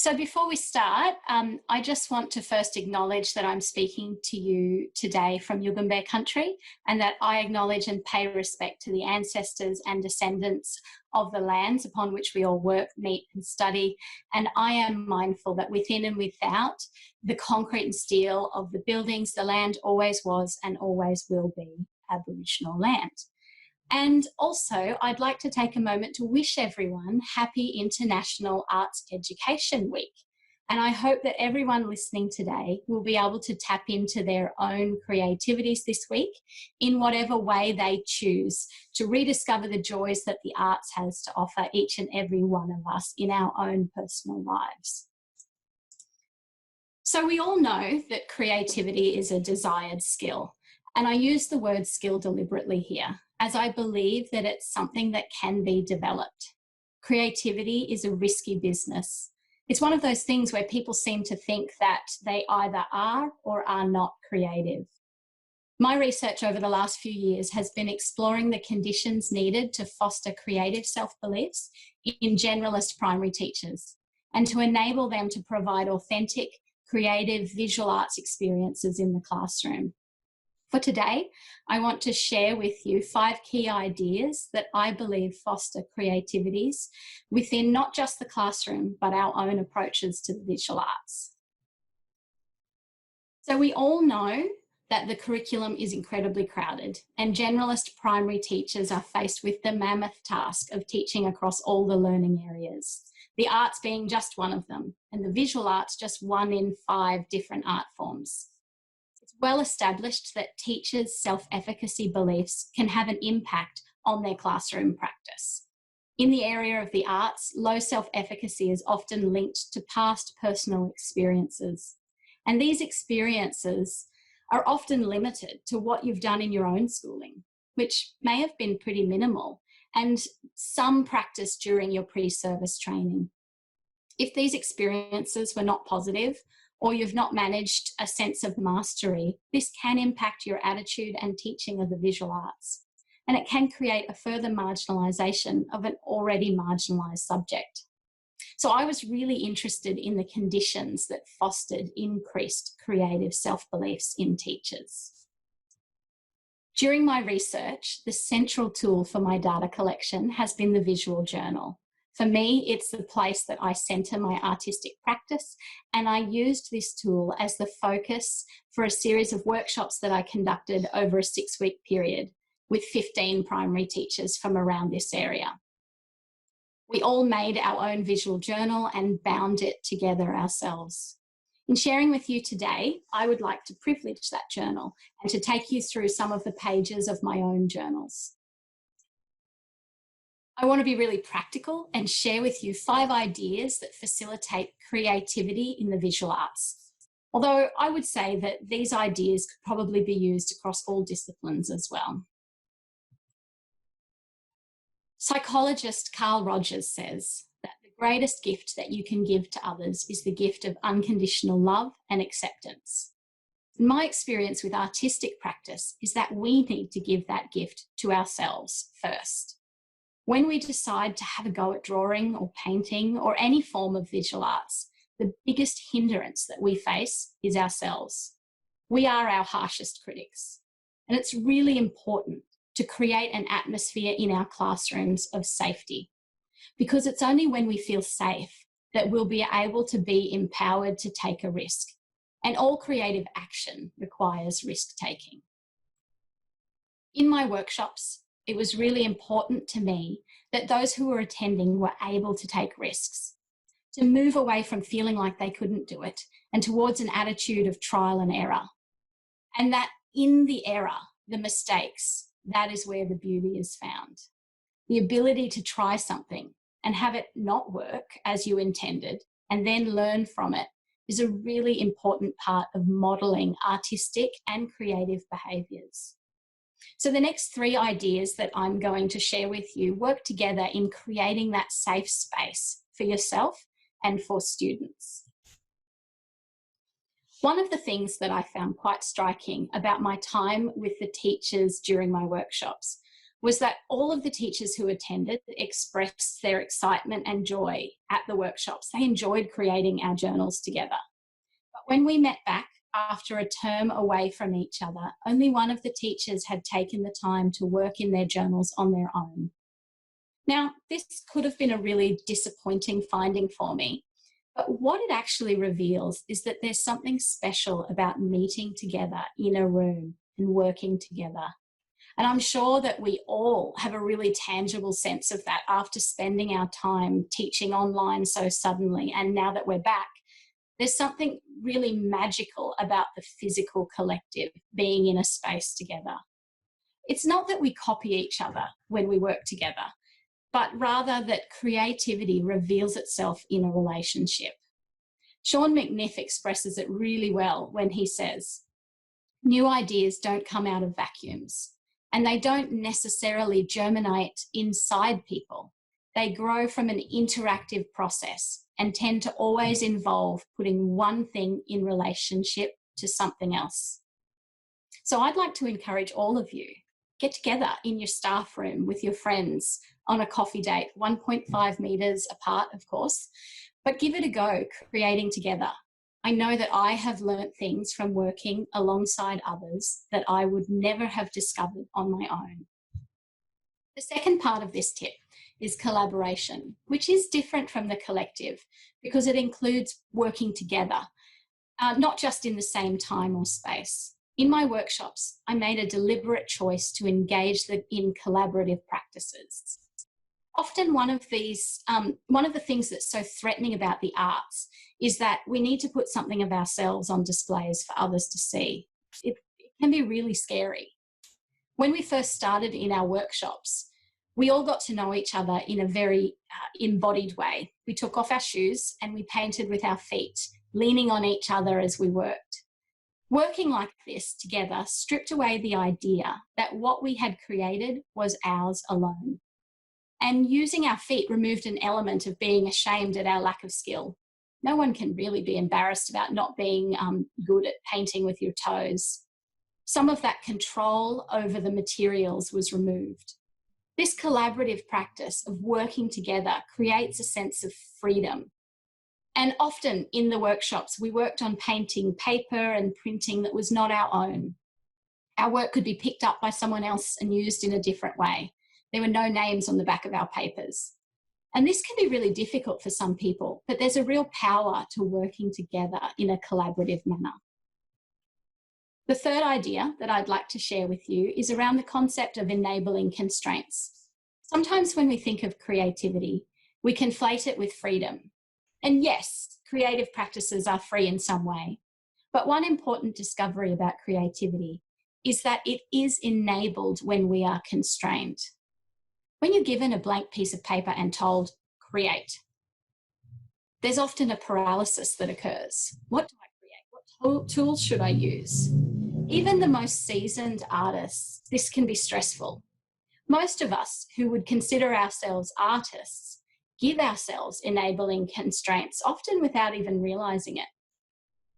So before we start, I just want to first acknowledge that I'm speaking to you today from Yugambeh country, and that I acknowledge and pay respect to the ancestors and descendants of the lands upon which we all work, meet and study. And I am mindful that within and without the concrete and steel of the buildings, the land always was and always will be Aboriginal land. And also, I'd like to take a moment to wish everyone happy International Arts Education Week. And I hope that everyone listening today will be able to tap into their own creativities this week in whatever way they choose to rediscover the joys that the arts has to offer each and every one of us in our own personal lives. So we all know that creativity is a desired skill. And I use the word skill deliberately here, as I believe that it's something that can be developed. Creativity is a risky business. It's one of those things where people seem to think that they either are or are not creative. My research over the last few years has been exploring the conditions needed to foster creative self-beliefs in generalist primary teachers and to enable them to provide authentic, creative visual arts experiences in the classroom. For today, I want to share with you 5 key ideas that I believe foster creativities within not just the classroom, but our own approaches to the visual arts. So we all know that the curriculum is incredibly crowded, and generalist primary teachers are faced with the mammoth task of teaching across all the learning areas, the arts being just one of them, and the visual arts just one in 5 different art forms. It's well established that teachers' self-efficacy beliefs can have an impact on their classroom practice. In the area of the arts, low self-efficacy is often linked to past personal experiences. And these experiences are often limited to what you've done in your own schooling, which may have been pretty minimal, and some practice during your pre-service training. If these experiences were not positive, or you've not managed a sense of mastery, this can impact your attitude and teaching of the visual arts. And it can create a further marginalisation of an already marginalised subject. So I was really interested in the conditions that fostered increased creative self-beliefs in teachers. During my research, the central tool for my data collection has been the visual journal. For me, it's the place that I centre my artistic practice, and I used this tool as the focus for a series of workshops that I conducted over a 6-week period with 15 primary teachers from around this area. We all made our own visual journal and bound it together ourselves. In sharing with you today, I would like to privilege that journal and to take you through some of the pages of my own journals. I want to be really practical and share with you 5 ideas that facilitate creativity in the visual arts. Although I would say that these ideas could probably be used across all disciplines as well. Psychologist Carl Rogers says that the greatest gift that you can give to others is the gift of unconditional love and acceptance. My experience with artistic practice is that we need to give that gift to ourselves first. When we decide to have a go at drawing or painting or any form of visual arts, the biggest hindrance that we face is ourselves. We are our harshest critics. And it's really important to create an atmosphere in our classrooms of safety, because it's only when we feel safe that we'll be able to be empowered to take a risk. And all creative action requires risk-taking. In my workshops, it was really important to me that those who were attending were able to take risks, to move away from feeling like they couldn't do it and towards an attitude of trial and error. And that in the error, the mistakes, that is where the beauty is found. The ability to try something and have it not work as you intended and then learn from it is a really important part of modelling artistic and creative behaviours. So the next 3 ideas that I'm going to share with you work together in creating that safe space for yourself and for students. One of the things that I found quite striking about my time with the teachers during my workshops was that all of the teachers who attended expressed their excitement and joy at the workshops. They enjoyed creating our journals together. But when we met back after a term away from each other, only one of the teachers had taken the time to work in their journals on their own. Now, this could have been a really disappointing finding for me, but what it actually reveals is that there's something special about meeting together in a room and working together. And I'm sure that we all have a really tangible sense of that after spending our time teaching online so suddenly. And now that we're back, there's something really magical about the physical collective being in a space together. It's not that we copy each other when we work together, but rather that creativity reveals itself in a relationship. Sean McNiff expresses it really well when he says, "New ideas don't come out of vacuums, and they don't necessarily germinate inside people. They grow from an interactive process and tend to always involve putting one thing in relationship to something else." So I'd like to encourage all of you, get together in your staff room with your friends on a coffee date, 1.5 meters apart, of course, but give it a go creating together. I know that I have learnt things from working alongside others that I would never have discovered on my own. The second part of this tip is collaboration, which is different from the collective because it includes working together, not just in the same time or space. In my workshops, I made a deliberate choice to engage in collaborative practices. Often one of the things that's so threatening about the arts is that we need to put something of ourselves on displays for others to see. It can be really scary. When we first started in our workshops, we all got to know each other in a very embodied way. We took off our shoes and we painted with our feet, leaning on each other as we worked. Working like this together stripped away the idea that what we had created was ours alone. And using our feet removed an element of being ashamed at our lack of skill. No one can really be embarrassed about not being good at painting with your toes. Some of that control over the materials was removed. This collaborative practice of working together creates a sense of freedom. And often in the workshops, we worked on painting paper and printing that was not our own. Our work could be picked up by someone else and used in a different way. There were no names on the back of our papers. And this can be really difficult for some people, but there's a real power to working together in a collaborative manner. The third idea that I'd like to share with you is around the concept of enabling constraints. Sometimes when we think of creativity, we conflate it with freedom. And yes, creative practices are free in some way. But one important discovery about creativity is that it is enabled when we are constrained. When you're given a blank piece of paper and told, create, there's often a paralysis that occurs. What do I create? What tools should I use? Even the most seasoned artists, this can be stressful. Most of us who would consider ourselves artists give ourselves enabling constraints, often without even realizing it.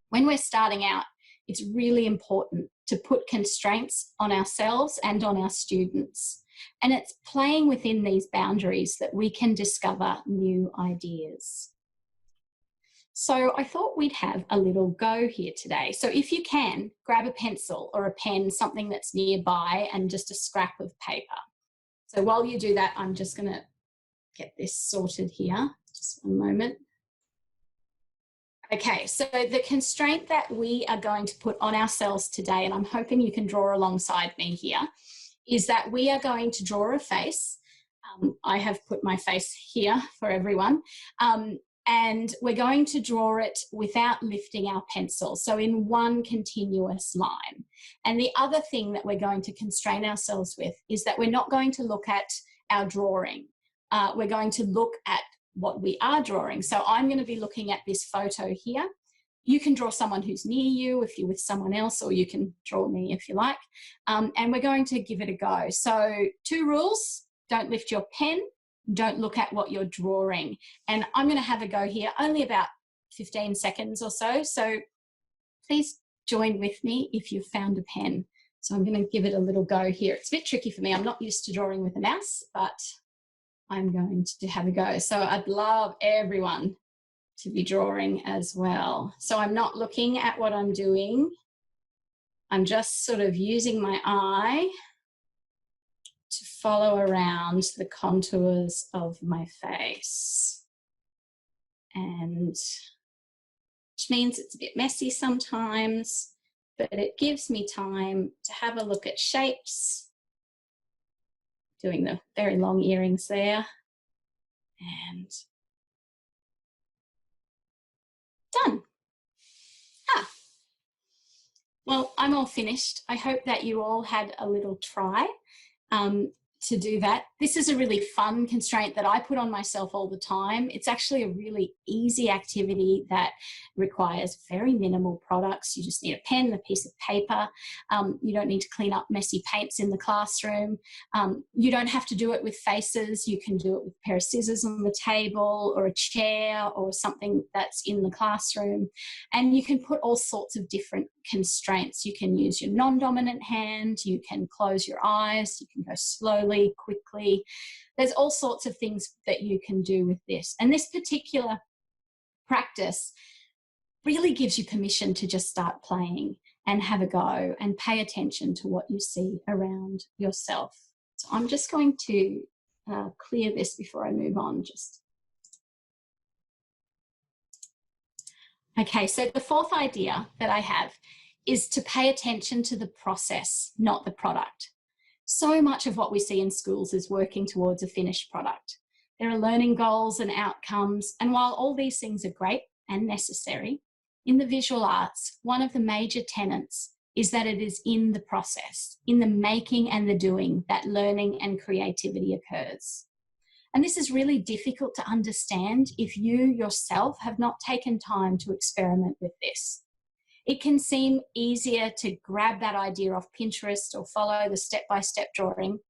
When we're starting out, it's really important to put constraints on ourselves and on our students. And it's playing within these boundaries that we can discover new ideas. So I thought we'd have a little go here today. So if you can, grab a pencil or a pen, something that's nearby, and just a scrap of paper. So while you do that, I'm just going to get this sorted here. Just one moment. Okay, so the constraint that we are going to put on ourselves today, and I'm hoping you can draw alongside me here, is that we are going to draw a face. I have put my face here for everyone. And we're going to draw it without lifting our pencil, so in one continuous line. And the other thing that we're going to constrain ourselves with is that we're not going to look at our drawing. We're going to look at what we are drawing. So I'm going to be looking at this photo here. You can draw someone who's near you if you're with someone else, or you can draw me if you like. And we're going to give it a go. So 2 rules: don't lift your pen, don't look at what you're drawing. And I'm going to have a go here, only about 15 seconds or so. So please join with me if you've found a pen. So I'm going to give it a little go here. It's a bit tricky for me. I'm not used to drawing with a mouse, but I'm going to have a go. So I'd love everyone to be drawing as well. So I'm not looking at what I'm doing. I'm just sort of using my eye to follow around the contours of my face. And which means it's a bit messy sometimes, but it gives me time to have a look at shapes, doing the very long earrings there, and done. Well, I'm all finished. I hope that you all had a little try to do that. This is a really fun constraint that I put on myself all the time. It's actually a really easy activity that requires very minimal products. You just need a pen, a piece of paper. You don't need to clean up messy paints in the classroom. You don't have to do it with faces. You can do it with a pair of scissors on the table or a chair or something that's in the classroom. And you can put all sorts of different constraints. You can use your non-dominant hand. You can close your eyes. You can go slowly, quickly. There's all sorts of things that you can do with this. And this particular practice really gives you permission to just start playing and have a go and pay attention to what you see around yourself. So I'm just going to clear this before I move on. Okay, so the fourth idea that I have is to pay attention to the process, not the product. So much of what we see in schools is working towards a finished product. There are learning goals and outcomes, and while all these things are great and necessary, in the visual arts, one of the major tenets is that it is in the process, in the making and the doing, that learning and creativity occurs. And this is really difficult to understand if you yourself have not taken time to experiment with this. It can seem easier to grab that idea off Pinterest or follow the step-by-step drawing,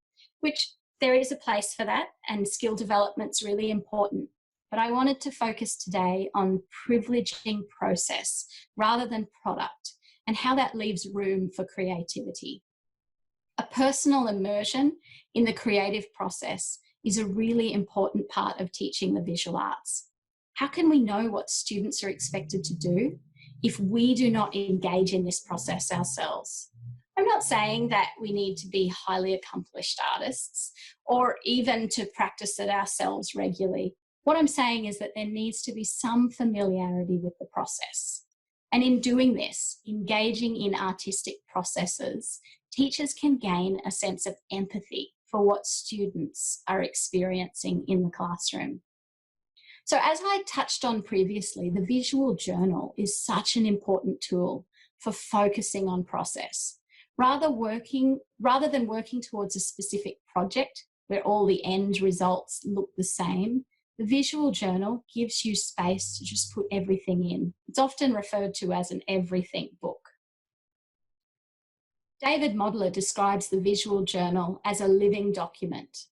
which there is a place for that, and skill development's really important. But I wanted to focus today on privileging process rather than product and how that leaves room for creativity. A personal immersion in the creative process is a really important part of teaching the visual arts. How can we know what students are expected to do if we do not engage in this process ourselves? I'm not saying that we need to be highly accomplished artists or even to practice it ourselves regularly. What I'm saying is that there needs to be some familiarity with the process. And in doing this, engaging in artistic processes, teachers can gain a sense of empathy for what students are experiencing in the classroom. So as I touched on previously, the visual journal is such an important tool for focusing on process. Rather than working towards a specific project where all the end results look the same, the visual journal gives you space to just put everything in. It's often referred to as an everything book. David Modeler describes the visual journal as a living document,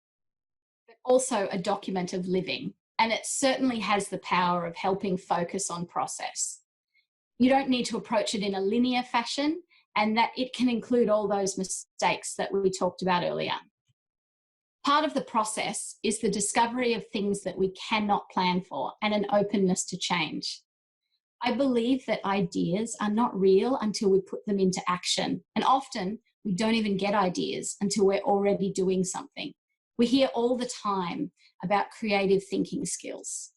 but also a document of living. And it certainly has the power of helping focus on process. You don't need to approach it in a linear fashion, and that it can include all those mistakes that we talked about earlier. Part of the process is the discovery of things that we cannot plan for and an openness to change. I believe that ideas are not real until we put them into action, and often we don't even get ideas until we're already doing something. We hear all the time about creative thinking skills.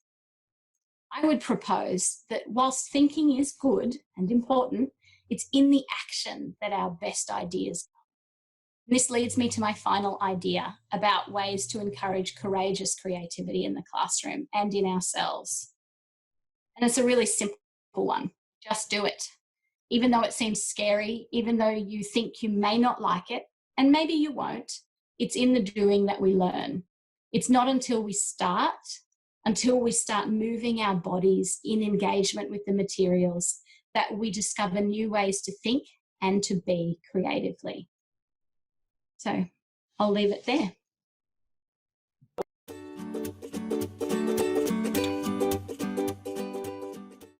I would propose that whilst thinking is good and important, it's in the action that our best ideas come. This leads me to my final idea about ways to encourage courageous creativity in the classroom and in ourselves. And it's a really simple one. Just do it. Even though it seems scary, even though you think you may not like it, and maybe you won't, it's in the doing that we learn. It's not until we start moving our bodies in engagement with the materials that we discover new ways to think and to be creatively. So I'll leave it there.